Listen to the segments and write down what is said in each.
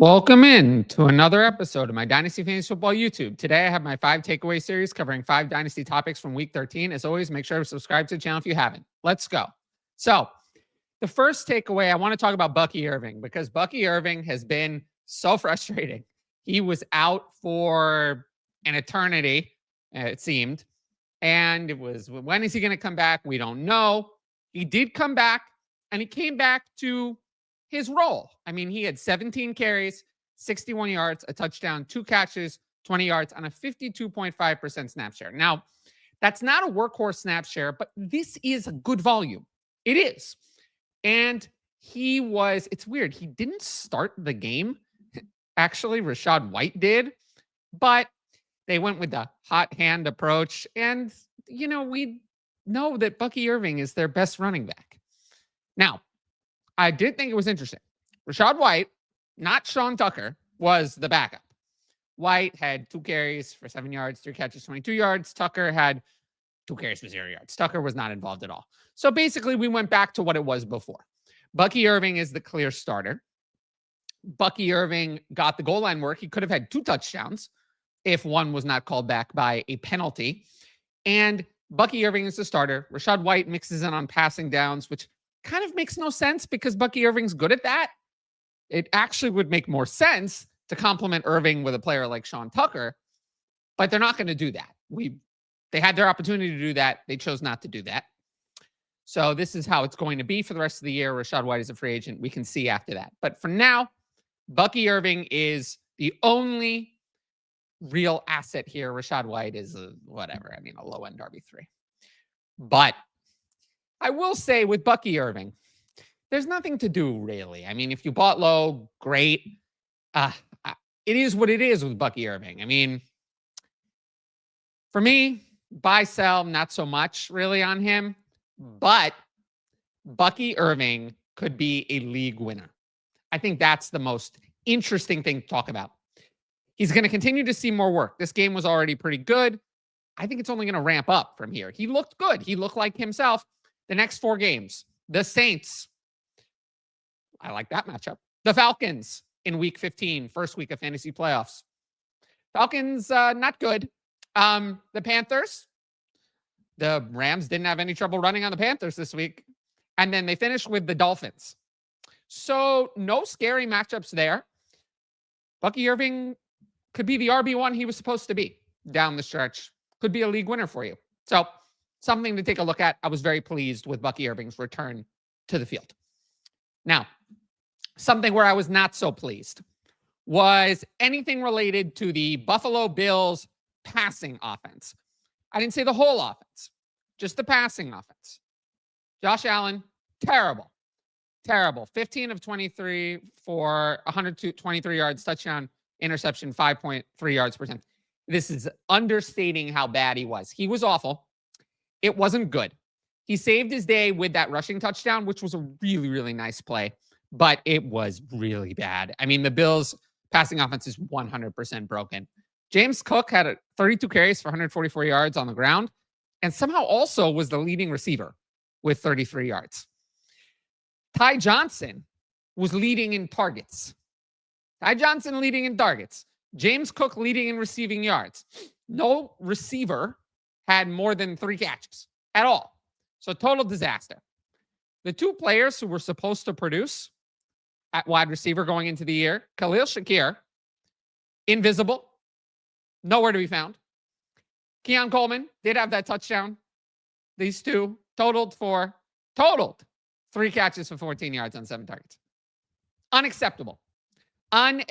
Welcome in to another episode of my Dynasty Fantasy Football YouTube. Today I have my 5 takeaway series covering 5 Dynasty topics from week 13. As always, make sure to subscribe to the channel if you haven't. Let's go. So, the first takeaway, I want to talk about Bucky Irving because Bucky Irving has been so frustrating. He was out for an eternity, it seemed. And it was, when is he going to come back? We don't know. He did come back, and he came back to his role. I mean, he had 17 carries, 61 yards, a touchdown, 2 catches, 20 yards on a 52.5% snap share. Now, that's not a workhorse snap share, but this is a good volume. It is. And it's weird. He didn't start the game. Actually, Rachaad White did, but they went with the hot hand approach. And, we know that Bucky Irving is their best running back. Now, I did think it was interesting. Rachaad White, not Sean Tucker, was the backup. White had 2 carries for 7 yards, 3 catches, 22 yards. Tucker had 2 carries for 0 yards. Tucker was not involved at all. So basically, we went back to what it was before. Bucky Irving is the clear starter. Bucky Irving got the goal line work. He could have had 2 touchdowns if one was not called back by a penalty. And Bucky Irving is the starter. Rachaad White mixes in on passing downs, which kind of makes no sense because Bucky Irving's good at that. It actually would make more sense to complement Irving with a player like Sean Tucker, but they're not going to do that. They had their opportunity to do that. They chose not to do that. So this is how it's going to be for the rest of the year. Rachaad White is a free agent. We can see after that. But for now, Bucky Irving is the only real asset here. Rachaad White is a low-end RB3. But I will say with Bucky Irving, there's nothing to do really. I mean, if you bought low, great. It is what it is with Bucky Irving. I mean, for me, buy, sell, not so much really on him. But Bucky Irving could be a league winner. I think that's the most interesting thing to talk about. He's going to continue to see more work. This game was already pretty good. I think it's only going to ramp up from here. He looked good. He looked like himself. The next 4 games, the Saints. I like that matchup. The Falcons in week 15, first week of fantasy playoffs. Falcons, not good. The Panthers. The Rams didn't have any trouble running on the Panthers this week. And then they finished with the Dolphins. So no scary matchups there. Bucky Irving could be the RB1 he was supposed to be down the stretch. Could be a league winner for you. So something to take a look at. I was very pleased with Bucky Irving's return to the field. Now, something where I was not so pleased was anything related to the Buffalo Bills passing offense. I didn't say the whole offense, just the passing offense. Josh Allen, terrible. 15 of 23 for 123 yards, touchdown, interception, 5.3 yards per attempt. This is understating how bad he was. He was awful. It wasn't good. He saved his day with that rushing touchdown, which was a really, really nice play, but it was really bad. I mean, the Bills' passing offense is 100% broken. James Cook had 32 carries for 144 yards on the ground and somehow also was the leading receiver with 33 yards. Ty Johnson was leading in targets. James Cook leading in receiving yards. No receiver had more than 3 catches at all. So total disaster. The 2 players who were supposed to produce at wide receiver going into the year, Khalil Shakir, invisible, nowhere to be found. Keon Coleman did have that touchdown. These 2 totaled 3 catches for 14 yards on 7 targets. Unacceptable. Of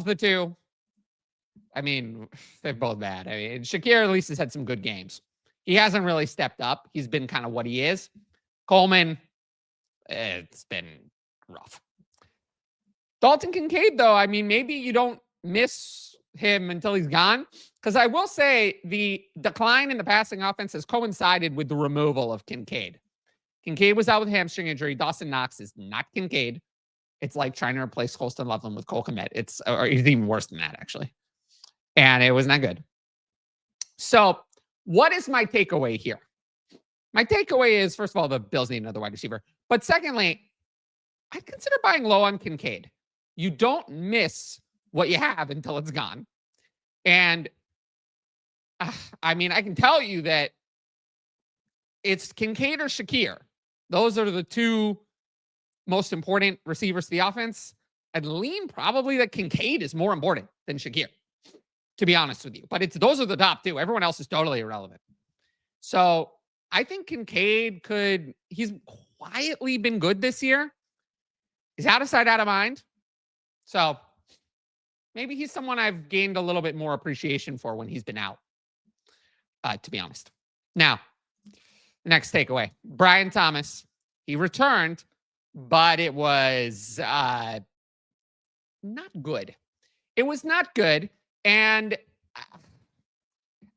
the 2, I mean, they're both bad. I mean, Shakir at least has had some good games. He hasn't really stepped up. He's been kind of what he is. Coleman, it's been rough. Dalton Kincaid, though, I mean, maybe you don't miss him until he's gone. Because I will say the decline in the passing offense has coincided with the removal of Kincaid. Kincaid was out with hamstring injury. Dawson Knox is not Kincaid. It's like trying to replace Colston Loveland with Cole Kmet. It's even worse than that, actually. And it was not good. So what is my takeaway here? My takeaway is, first of all, the Bills need another wide receiver. But secondly, I'd consider buying low on Kincaid. You don't miss what you have until it's gone. And I mean, I can tell you that it's Kincaid or Shakir. Those are the two most important receivers to the offense. I'd lean probably that Kincaid is more important than Shakir, to be honest with you. But those are the top two. Everyone else is totally irrelevant. So I think Kincaid he's quietly been good this year. He's out of sight, out of mind. So maybe he's someone I've gained a little bit more appreciation for when he's been out, to be honest. Now, the next takeaway. Brian Thomas, he returned, but it was not good. It was not good. And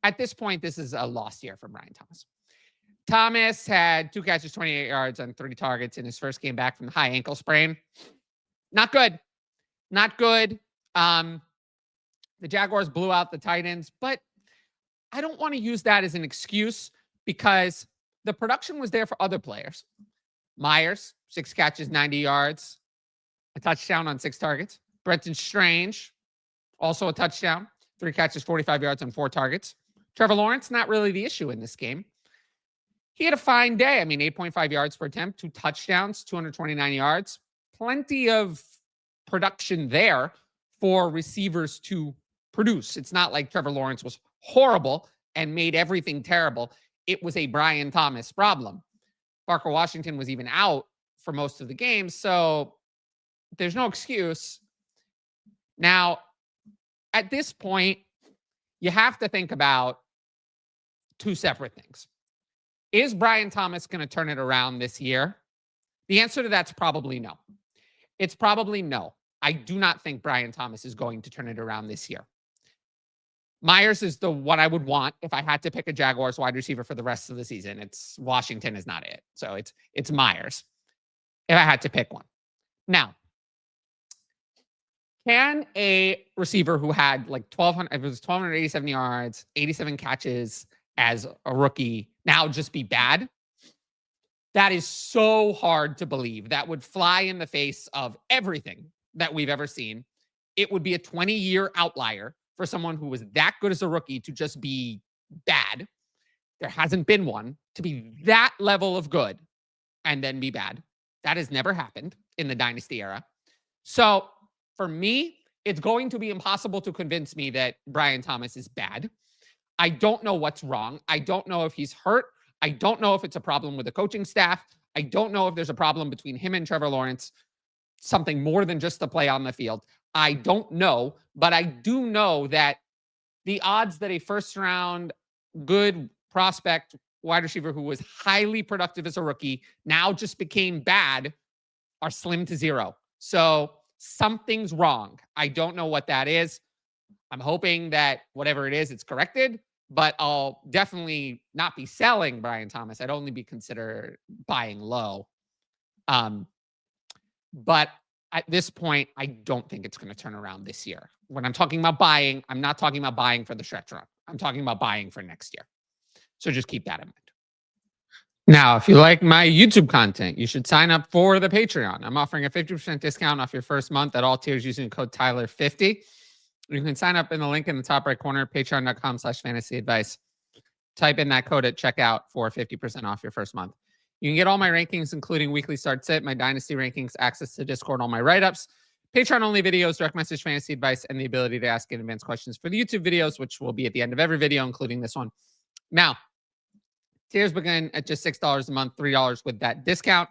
at this point, this is a lost year for Brian Thomas. Thomas had 2 catches, 28 yards on 3 targets in his first game back from the high ankle sprain. Not good. Not good. The Jaguars blew out the Titans, but I don't want to use that as an excuse because the production was there for other players. Meyers, 6 catches, 90 yards, a touchdown on 6 targets. Brenton Strange, also a touchdown, 3 catches, 45 yards on 4 targets. Trevor Lawrence, not really the issue in this game. He had a fine day. I mean, 8.5 yards per attempt, 2 touchdowns, 229 yards. Plenty of production there for receivers to produce. It's not like Trevor Lawrence was horrible and made everything terrible. It was a Brian Thomas problem. Parker Washington was even out for most of the game, so there's no excuse. Now, at this point, you have to think about 2 separate things. Is Brian Thomas going to turn it around this year? The answer to that's probably no. It's probably no. I do not think Brian Thomas is going to turn it around this year. Meyers is the one I would want if I had to pick a Jaguars wide receiver for the rest of the season. It's Washington is not it. So it's Meyers if I had to pick one. Now, can a receiver who had like 1,287 yards, 87 catches as a rookie now just be bad? That is so hard to believe. That would fly in the face of everything that we've ever seen. It would be a 20-year outlier for someone who was that good as a rookie to just be bad. There hasn't been one to be that level of good and then be bad. That has never happened in the Dynasty era. So for me, it's going to be impossible to convince me that Brian Thomas is bad. I don't know what's wrong. I don't know if he's hurt. I don't know if it's a problem with the coaching staff. I don't know if there's a problem between him and Trevor Lawrence, something more than just the play on the field. I don't know, but I do know that the odds that a first-round good prospect wide receiver who was highly productive as a rookie now just became bad are slim to zero. So something's wrong. I don't know what that is. I'm hoping that whatever it is, it's corrected, but I'll definitely not be selling Brian Thomas. I'd only be considered buying low. But at this point, I don't think it's going to turn around this year. When I'm talking about buying, I'm not talking about buying for the stretch run. I'm talking about buying for next year. So just keep that in mind. Now, if you like my YouTube content, you should sign up for the Patreon. I'm offering a 50% discount off your first month at all tiers using code Tyler50. You can sign up in the link in the top right corner, patreon.com/fantasyadvice. Type in that code at checkout for 50% off your first month. You can get all my rankings, including weekly start sit, my Dynasty rankings, access to Discord, all my write-ups, Patreon-only videos, direct message fantasy advice, and the ability to ask in advance questions for the YouTube videos, which will be at the end of every video, including this one. Now, tiers begin at just $6 a month, $3 with that discount.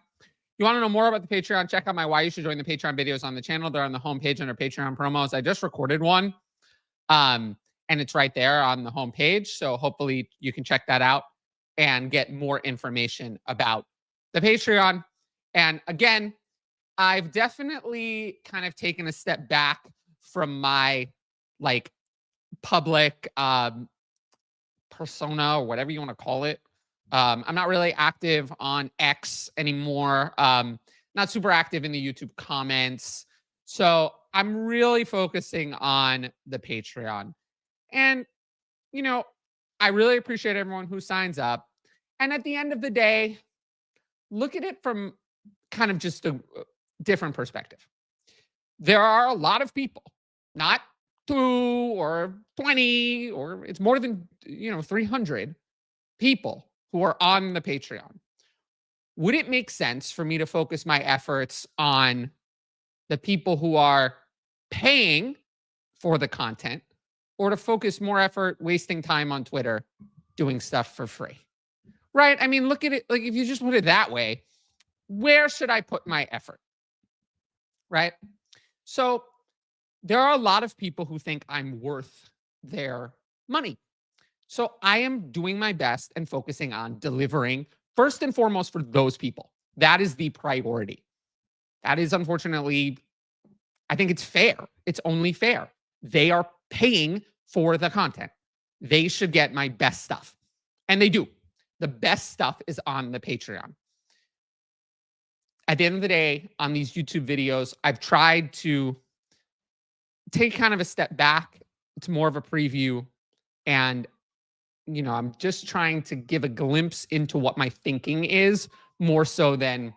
You want to know more about the Patreon? Check out my Why You Should Join the Patreon videos on the channel. They're on the homepage under Patreon promos. I just recorded one, and it's right there on the homepage. So hopefully you can check that out and get more information about the Patreon. And again, I've definitely kind of taken a step back from my like public persona or whatever you want to call it. I'm not really active on X anymore. Not super active in the YouTube comments. So I'm really focusing on the Patreon. And, you know, I really appreciate everyone who signs up. And at the end of the day, look at it from kind of just different perspective. There are a lot of people, not 2 or 20, or it's more than 300 people who are on the Patreon. Would it make sense for me to focus my efforts on the people who are paying for the content, or to focus more effort wasting time on Twitter doing stuff for free? Right? I mean, look at it. Like, if you just put it that way, where should I put my effort? Right? So there are a lot of people who think I'm worth their money. So I am doing my best and focusing on delivering first and foremost for those people. That is the priority. That is, unfortunately, I think it's fair. It's only fair. They are paying for the content. They should get my best stuff. And they do. The best stuff is on the Patreon. At the end of the day, on these YouTube videos, I've tried to take kind of a step back. It's more of a preview. And, I'm just trying to give a glimpse into what my thinking is, more so than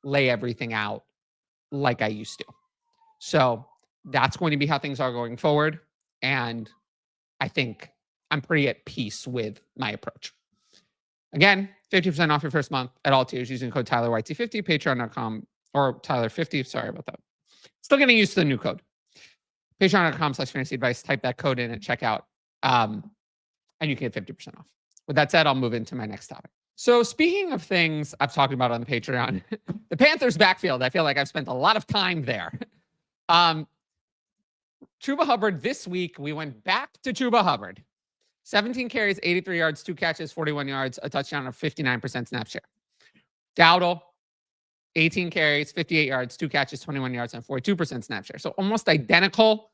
lay everything out like I used to. So that's going to be how things are going forward. And I think I'm pretty at peace with my approach. Again, 50% off your first month at all tiers using code TylerYT50, patreon.com, or Tyler50. Sorry about that. Still getting used to the new code. Patreon.com/fantasy advice. Type that code in at checkout. And you can get 50% off. With that said, I'll move into my next topic. So speaking of things I've talked about on the Patreon, the Panthers backfield, I feel like I've spent a lot of time there. Chuba Hubbard, this week, we went back to Chuba Hubbard. 17 carries, 83 yards, 2 catches, 41 yards, a touchdown, of 59% snap share. Dowdle, 18 carries, 58 yards, 2 catches, 21 yards, and 42% snap share. So almost identical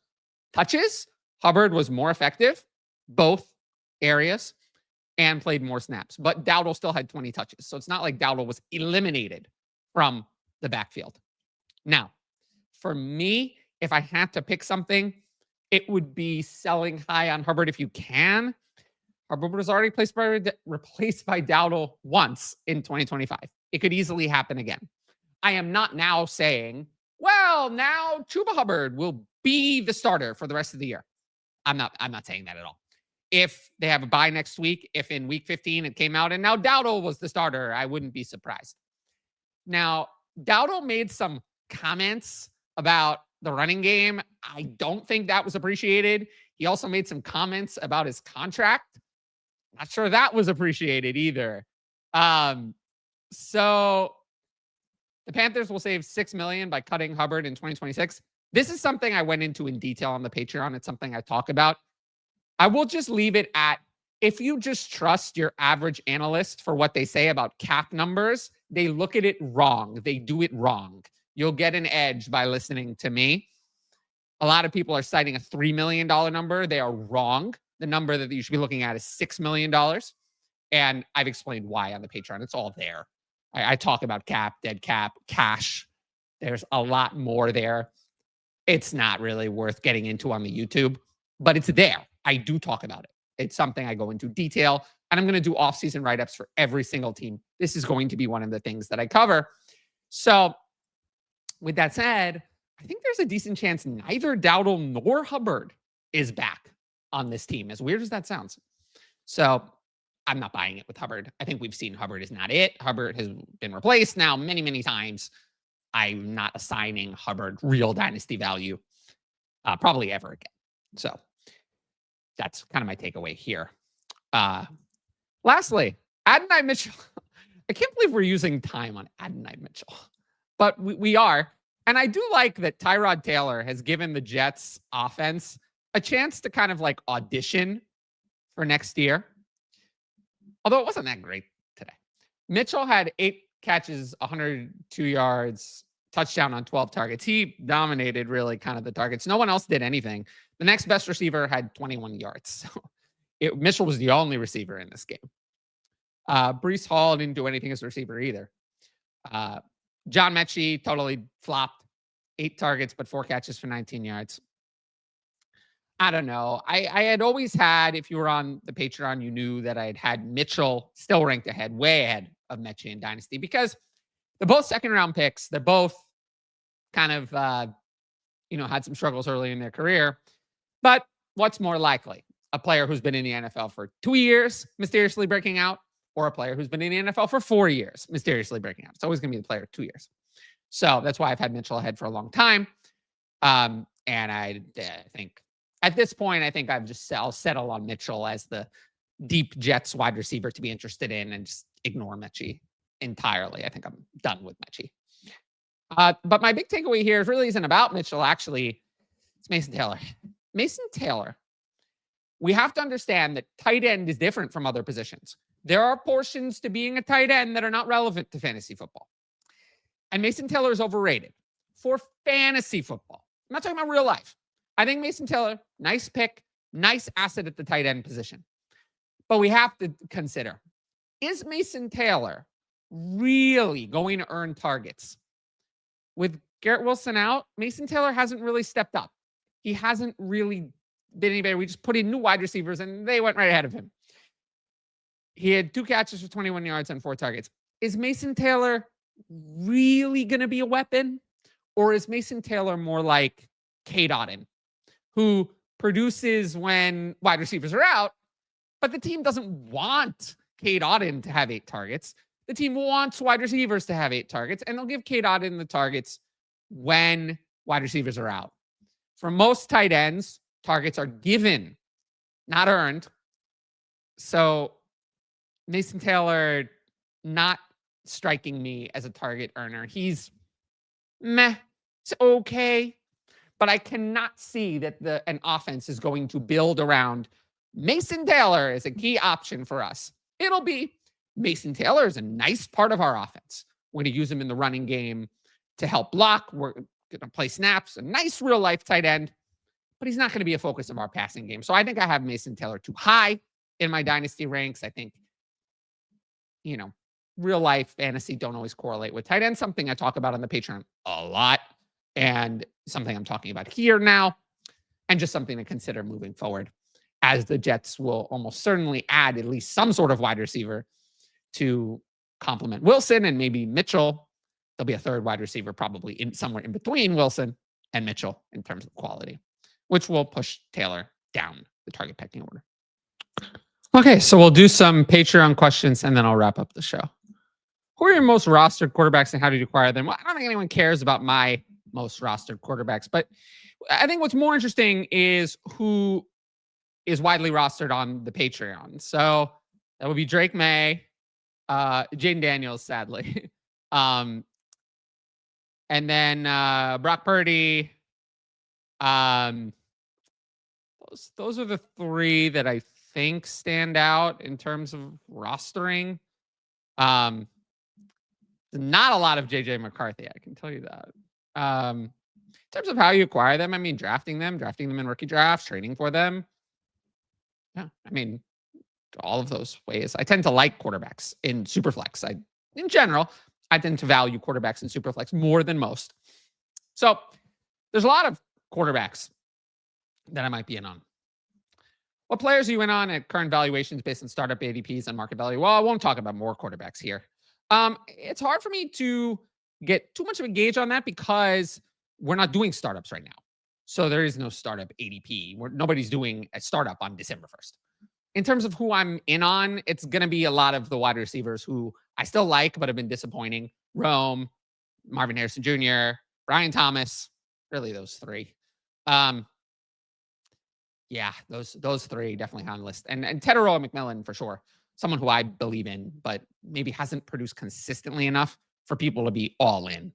touches. Hubbard was more effective, both areas, and played more snaps. But Dowdle still had 20 touches. So it's not like Dowdle was eliminated from the backfield. Now, for me, if I had to pick something, it would be selling high on Hubbard if you can. Hubbard was already replaced by Dowdle once in 2025. It could easily happen again. I am not now saying, well, now Chuba Hubbard will be the starter for the rest of the year. I'm not saying that at all. If they have a bye next week, if in week 15 it came out and now Dowdle was the starter, I wouldn't be surprised. Now, Dowdle made some comments about the running game. I don't think that was appreciated. He also made some comments about his contract. Not sure that was appreciated either. So the Panthers will save $6 million by cutting Hubbard in 2026. This is something I went into in detail on the Patreon. It's something I talk about. I will just leave it at, if you just trust your average analyst for what they say about cap numbers, they look at it wrong. They do it wrong. You'll get an edge by listening to me. A lot of people are citing a $3 million number. They are wrong. The number that you should be looking at is $6 million. And I've explained why on the Patreon. It's all there. I talk about cap, dead cap, cash. There's a lot more there. It's not really worth getting into on the YouTube, but it's there. I do talk about it. It's something I go into detail, and I'm going to do off-season write-ups for every single team. This is going to be one of the things that I cover. So with that said, I think there's a decent chance neither Dowdle nor Hubbard is back on this team, as weird as that sounds. So I'm not buying it with Hubbard. I think we've seen Hubbard is not it. Hubbard has been replaced now many, many times. I'm not assigning Hubbard real dynasty value probably ever again. So that's kind of my takeaway here. Lastly, Adonai Mitchell. I can't believe we're using time on Adonai Mitchell, but we are. And I do like that Tyrod Taylor has given the Jets offense a chance to kind of like audition for next year. Although it wasn't that great today. Mitchell had 8 catches, 102 yards, touchdown on 12 targets. He dominated really kind of the targets. No one else did anything. The next best receiver had 21 yards. So Mitchell was the only receiver in this game. Breece Hall didn't do anything as a receiver either. John Mechie totally flopped. 8 targets, but 4 catches for 19 yards. I don't know. I had always had, if you were on the Patreon, you knew that I had Mitchell still ranked ahead, way ahead of Mechie in Dynasty, because they're both second-round picks. They're both kind of, had some struggles early in their career. But what's more likely? A player who's been in the NFL for 2 years, mysteriously breaking out, or a player who's been in the NFL for 4 years, mysteriously breaking out. It's always going to be the player 2 years. So that's why I've had Mitchell ahead for a long time. And I think at this point, I think I'll settle on Mitchell as the deep Jets wide receiver to be interested in and just ignore Mechie entirely. I think I'm done with Mechie. But my big takeaway here really isn't about Mitchell. Actually, it's Mason Taylor. Mason Taylor. We have to understand that tight end is different from other positions. There are portions to being a tight end that are not relevant to fantasy football. And Mason Taylor is overrated for fantasy football. I'm not talking about real life. I think Mason Taylor, nice pick, nice asset at the tight end position. But we have to consider, is Mason Taylor really going to earn targets? With Garrett Wilson out, Mason Taylor hasn't really stepped up. He hasn't really been any better. We just put in new wide receivers and they went right ahead of him. He had 2 catches for 21 yards on 4 targets. Is Mason Taylor really going to be a weapon? Or is Mason Taylor more like Cade Otton, who produces when wide receivers are out, but the team doesn't want Cade Otton to have 8 targets. The team wants wide receivers to have 8 targets, and they'll give Cade Otton the targets when wide receivers are out. For most tight ends, targets are given, not earned. So Mason Taylor not striking me as a target earner. He's meh. It's okay. But I cannot see that an offense is going to build around Mason Taylor as a key option for us. It'll be Mason Taylor is a nice part of our offense. We're going to use him in the running game to help block. We're going to play snaps, a nice real life tight end, but he's not going to be a focus of our passing game. So I think I have Mason Taylor too high in my dynasty ranks. I think, real life fantasy don't always correlate with tight end, something I talk about on the Patreon a lot and something I'm talking about here now, and just something to consider moving forward, as the Jets will almost certainly add at least some sort of wide receiver to complement Wilson and maybe Mitchell. There'll be a third wide receiver probably somewhere in between Wilson and Mitchell in terms of quality, which will push Taylor down the target pecking order. Okay, so we'll do some Patreon questions and then I'll wrap up the show. Who are your most rostered quarterbacks and how did you acquire them? Well, I don't think anyone cares about my most rostered quarterbacks, but I think what's more interesting is who is widely rostered on the Patreon. So that would be Drake May, Jaden Daniels, sadly. And then Brock Purdy. Those are the 3 that I think stand out in terms of rostering. Not a lot of JJ McCarthy, I can tell you that. In terms of how you acquire them, I mean, drafting them in rookie drafts, trading for them. Yeah, I mean, all of those ways. I tend to like quarterbacks in Superflex. In general, I tend to value quarterbacks in Superflex more than most. So there's a lot of quarterbacks that I might be in on. What players are you in on at current valuations based on startup ADPs and market value? Well, I won't talk about more quarterbacks here. It's hard for me to get too much of a gauge on that because we're not doing startups right now. So there is no startup ADP. Nobody's doing a startup on December 1st. In terms of who I'm in on, it's going to be a lot of the wide receivers who I still like, but have been disappointing. Rome, Marvin Harrison Jr., Brian Thomas, really those 3. Yeah, those 3 definitely on the list. And Teteroa McMillan for sure. Someone who I believe in, but maybe hasn't produced consistently enough for people to be all in.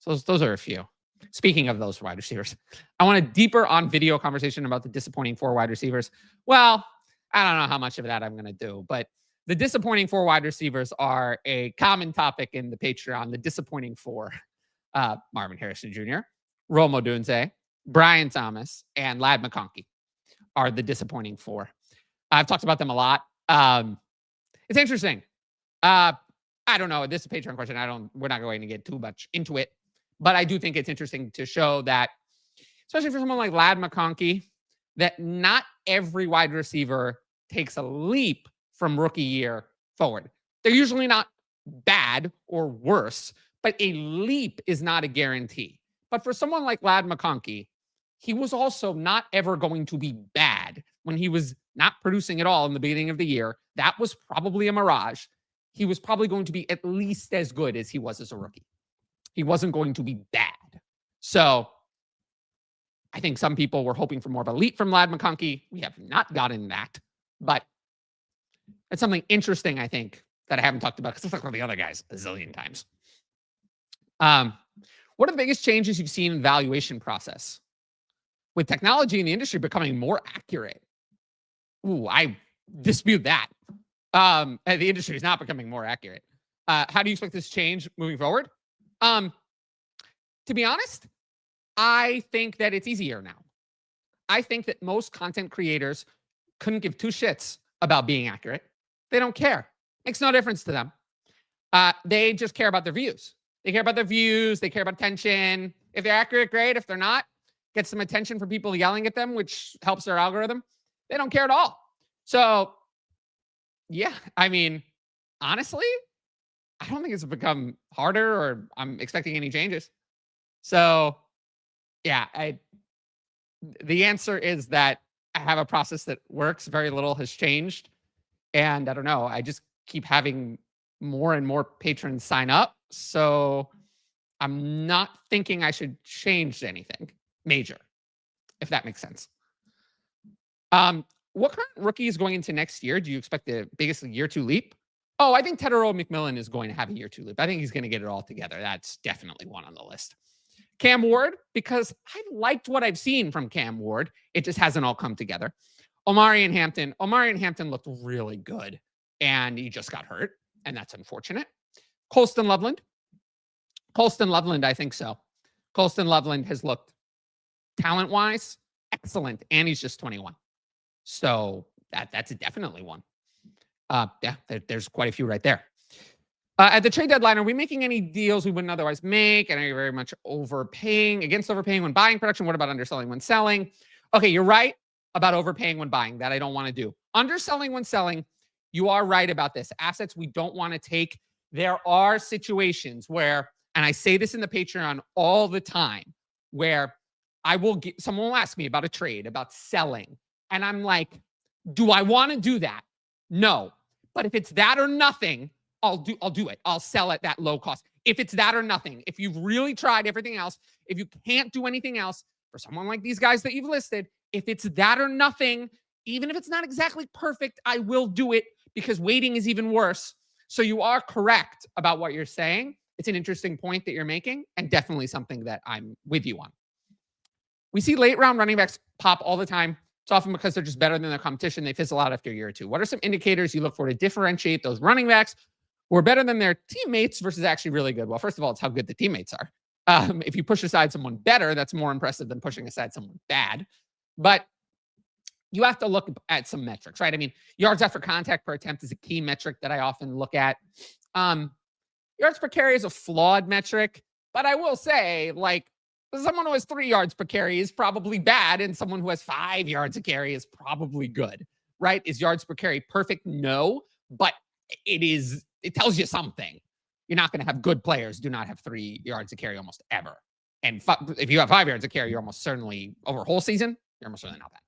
So those are a few. Speaking of those wide receivers, I want a deeper on video conversation about the disappointing 4 wide receivers. Well, I don't know how much of that I'm going to do, but the disappointing 4 wide receivers are a common topic in the Patreon. The disappointing 4, Marvin Harrison Jr., Rome Odunze, Brian Thomas, and Ladd McConkey are the disappointing 4. I've talked about them a lot. It's interesting. I don't know. This is a Patreon question. We're not going to get too much into it, but I do think it's interesting to show that, especially for someone like Ladd McConkey, that not every wide receiver takes a leap from rookie year forward. They're usually not bad or worse, but a leap is not a guarantee. But for someone like Ladd McConkey, he was also not ever going to be bad when he was not producing at all in the beginning of the year. That was probably a mirage. He was probably going to be at least as good as he was as a rookie. He wasn't going to be bad. So I think some people were hoping for more of a leap from Ladd McConkey. We have not gotten that. But it's something interesting, I think, that I haven't talked about because I've talked about the other guys a zillion times. What are the biggest changes you've seen in the valuation process? With technology in the industry becoming more accurate. Ooh, I dispute that. The industry is not becoming more accurate. How do you expect this to change moving forward? To be honest, I think that it's easier now. I think that most content creators couldn't give two shits about being accurate. They don't care. Makes no difference to them. They just care about their views. They care about their views. They care about attention. If they're accurate, great. If they're not, get some attention from people yelling at them, which helps their algorithm. They don't care at all. So, yeah, I mean, honestly, I don't think it's become harder or I'm expecting any changes. So, yeah, the answer is that I have a process that works. Very little has changed. And I don't know, I just keep having more and more patrons sign up. So I'm not thinking I should change anything major, if that makes sense. What current rookie is going into next year? Do you expect the biggest year two leap? Oh, I think Tedero McMillan is going to have a year two leap. I think he's going to get it all together. That's definitely one on the list. Cam Ward, because I've liked what I've seen from Cam Ward. It just hasn't all come together. Omarion Hampton looked really good, and he just got hurt, and that's unfortunate. Colston Loveland, I think so. Colston Loveland has looked talent-wise excellent, and he's just 21. So that's definitely one. Yeah, there's quite a few right there. At the trade deadline, are we making any deals we wouldn't otherwise make? And are you very much against overpaying when buying production? What about underselling when selling? Okay, you're right about overpaying when buying. That I don't want to do. Underselling when selling, you are right about this. Assets we don't want to take. There are situations where, and I say this in the Patreon all the time, where someone will ask me about a trade, about selling. And I'm like, do I want to do that? No. But if it's that or nothing, I'll do it. I'll sell at that low cost. If it's that or nothing, if you've really tried everything else, if you can't do anything else for someone like these guys that you've listed, if it's that or nothing, even if it's not exactly perfect, I will do it because waiting is even worse. So you are correct about what you're saying. It's an interesting point that you're making and definitely something that I'm with you on. We see late round running backs pop all the time. It's often because they're just better than their competition. They fizzle out after a year or two. What are some indicators you look for to differentiate those running backs who are better than their teammates versus actually really good? Well, first of all, it's how good the teammates are. If you push aside someone better, that's more impressive than pushing aside someone bad. But you have to look at some metrics, right? I mean, yards after contact per attempt is a key metric that I often look at. Yards per carry is a flawed metric, but I will say, like, someone who has 3 yards per carry is probably bad, and someone who has 5 yards a carry is probably good, right? Is yards per carry perfect? No, but it tells you something. You're not going to have good players do not have 3 yards a carry almost ever. And if you have 5 yards a carry, you're almost certainly, over a whole season, you're almost certainly not that.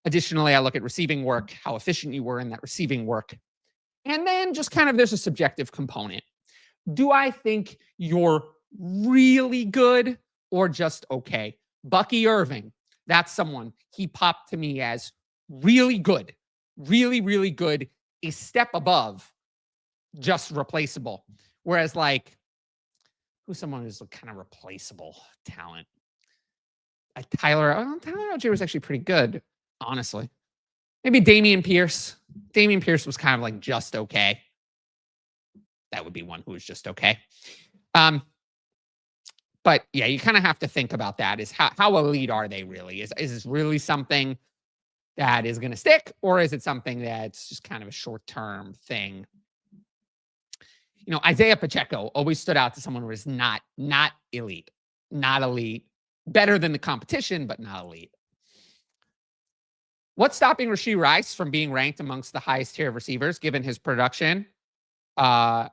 Additionally, I look at receiving work, how efficient you were in that receiving work. And then just kind of there's a subjective component. Do I think you're really good or just okay? Bucky Irving, that's someone, he popped to me as really good, really, really good, a step above just replaceable. Whereas like, who's someone who's kind of replaceable talent? Tyler Algier was actually pretty good, honestly. Maybe Dameon Pierce. Dameon Pierce was kind of like just okay. That would be one who was just okay. But yeah, you kind of have to think about that. Is how elite are they really? Is this really something that is going to stick, or is it something that's just kind of a short-term thing? You know, Isaiah Pacheco always stood out to someone who was not elite, better than the competition, but not elite. What's stopping Rashee Rice from being ranked amongst the highest tier of receivers, given his production? I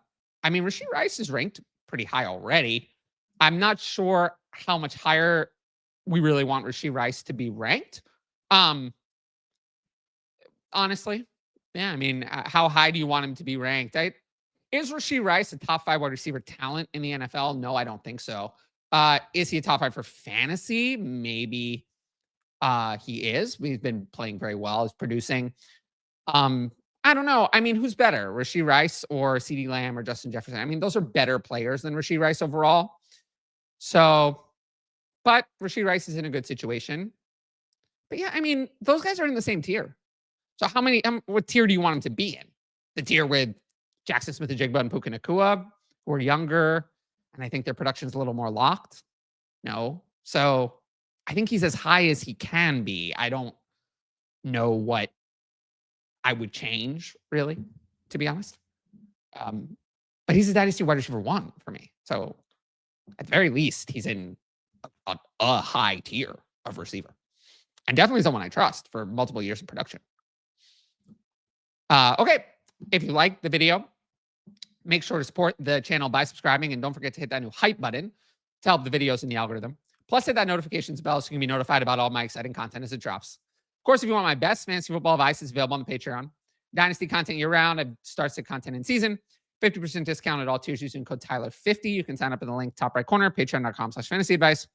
mean, Rashee Rice is ranked pretty high already. I'm not sure how much higher we really want Rashee Rice to be ranked. Honestly, yeah, I mean, how high do you want him to be ranked? Is Rashee Rice a top 5 wide receiver talent in the NFL? No, I don't think so. Is he a top 5 for fantasy? Maybe he is. He's been playing very well. He's producing. I don't know. I mean, who's better, Rashee Rice or CeeDee Lamb or Justin Jefferson? I mean, those are better players than Rashee Rice overall. So, but Rashee Rice is in a good situation. But yeah, I mean, those guys are in the same tier. So what tier do you want him to be in? The tier with Jackson Smith-Njigba and Puka Nacua, who are younger, and I think their production is a little more locked? No. So I think he's as high as he can be. I don't know what I would change, really, to be honest. But he's a Dynasty wide receiver 1 for me. So at the very least, he's in a high tier of receiver. And definitely someone I trust for multiple years of production. Okay, if you like the video, make sure to support the channel by subscribing, and don't forget to hit that new hype button to help the videos in the algorithm. Plus, hit that notifications bell so you can be notified about all my exciting content as it drops. Of course, if you want my best fantasy football advice, it's available on the Patreon. Dynasty content year-round. I start the content in season. 50% discount at all tiers using code Tyler50. You can sign up in the link top right corner, patreon.com/fantasy advice.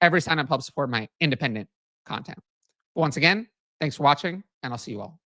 Every sign up helps support my independent content. But once again, thanks for watching, and I'll see you all